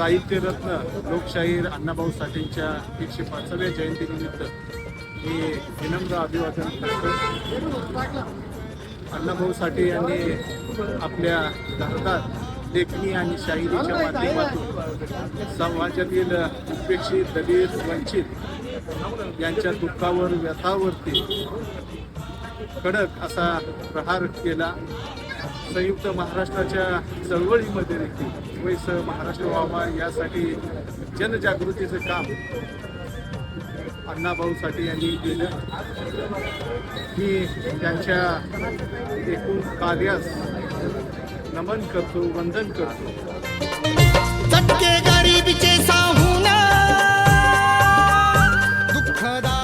साहित्यरत्न लोकशाहीर अण्णाभाऊ साठेंच्या 105व्या जयंतीनिमित्त मी विनम्र अभिवादन करतो. अण्णाभाऊ साठे यांनी आपल्या धारदार लेखणी आणि शाहिरीच्या माध्यमातून समाजातील उपेक्षित, दलित, वंचित यांच्या दुःखावर, व्यथावरती कडक असा प्रहार केला. संयुक्त महाराष्ट्राच्या चळवळीमध्ये देखील वैस महाराष्ट्र व्हावा यासाठी जनजागृतीचं काम अण्णाभाऊ साठे यांनी केलं. मी त्यांच्या एकूण कार्यास नमन करतो, वंदन करतो. चटके गरीबीचे साहून दुःखदा